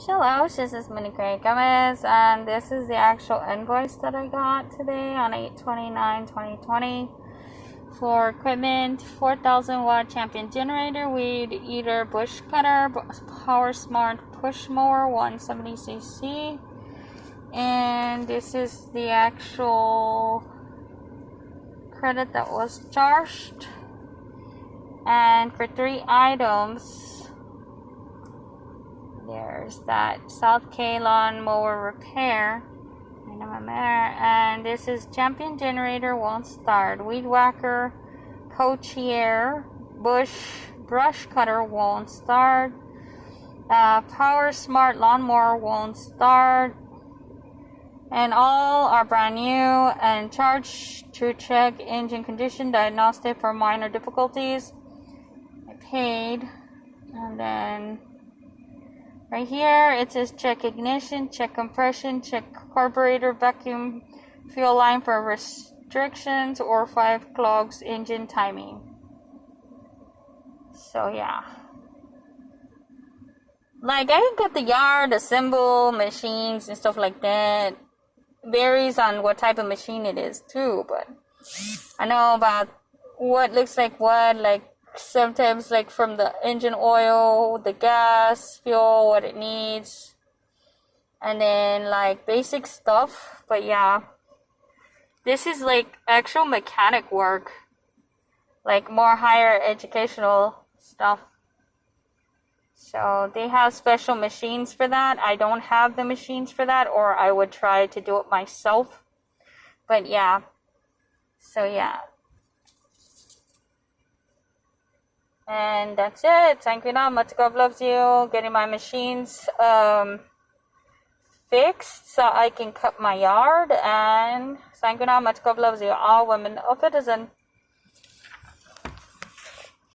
Hello, this is Monica Gomez, and this is the actual invoice that I got today on 8/29/2020 for equipment. 4,000 watt champion generator, weed eater, bush cutter, power smart push mower, 170cc, and this is the actual credit that was charged. And for 3 items, there's that South K lawn mower repair, and this is champion generator won't start, weed whacker, coachier, brush cutter won't start, power smart lawnmower won't start, and all are brand new and charged to check engine condition diagnostic for minor difficulties. I paid, and then right here it says check ignition, check compression, check carburetor, vacuum fuel line for restrictions, or 5 clogs engine timing. So yeah, like I got the yard, assemble machines and stuff like that. Varies on what type of machine it is too, but I know about what looks like what, like sometimes like from the engine oil, the gas, fuel, what it needs, and then like basic stuff. But yeah, this is like actual mechanic work, like more higher educational stuff. So they have special machines for that. I don't have the machines for that, or I would try to do it myself. But yeah, so yeah. And that's it. Thank you now. Much God loves you. Getting my machines fixed so I can cut my yard. And thank you now. Much God loves you. All women of citizen.